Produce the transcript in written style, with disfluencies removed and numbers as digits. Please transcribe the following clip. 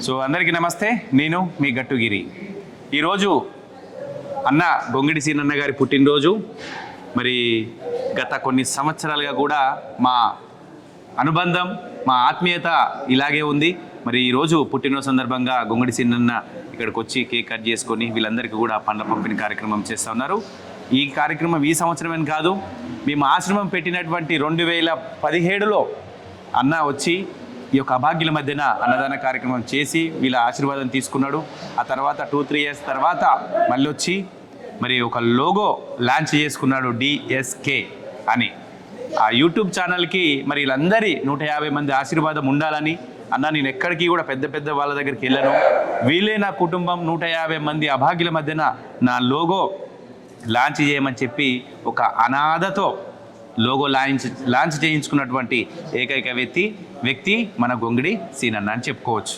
So అందరికీ నమస్తే, నేను మీ గట్టుగిరి. ఈరోజు అన్న గొంగిడి సీనన్న గారి పుట్టినరోజు. మరి గత కొన్ని సంవత్సరాలుగా కూడా మా అనుబంధం, మా ఆత్మీయత ఇలాగే ఉంది. మరి ఈరోజు పుట్టినరోజు సందర్భంగా గొంగిడి సీనన్న ఇక్కడికి వచ్చి కేక్ కట్ చేసుకొని వీళ్ళందరికీ కూడా పండ్ల పంపిణీ కార్యక్రమం చేస్తూ ఉన్నారు. ఈ కార్యక్రమం ఈ సంవత్సరమేని కాదు, మేము ఆశ్రమం పెట్టినటువంటి 2017లో అన్న వచ్చి ఈ యొక్క అభాగ్యుల మధ్యన అన్నదాన కార్యక్రమం చేసి వీళ్ళ ఆశీర్వాదం తీసుకున్నాడు. ఆ తర్వాత 2-3 ఇయర్స్ తర్వాత మళ్ళీ వచ్చి మరి ఒక లోగో లాంచ్ చేసుకున్నాడు, డిఎస్కే అని. ఆ యూట్యూబ్ ఛానల్కి మరి వీళ్ళందరి 150 మంది ఆశీర్వాదం ఉండాలని అన్న, నేను ఎక్కడికి కూడా పెద్ద పెద్ద వాళ్ళ దగ్గరికి వెళ్ళను, వీళ్ళే నా కుటుంబం, 150 మంది అభాగ్యుల మధ్యన నా లోగో లాంచ్ చేయమని చెప్పి ఒక అనాథతో లోగో లాంచ్ చేయించుకున్నటువంటి ఏకైక వ్యక్తి మన గొంగిడి సీనన్న అని చెప్పుకోవచ్చు.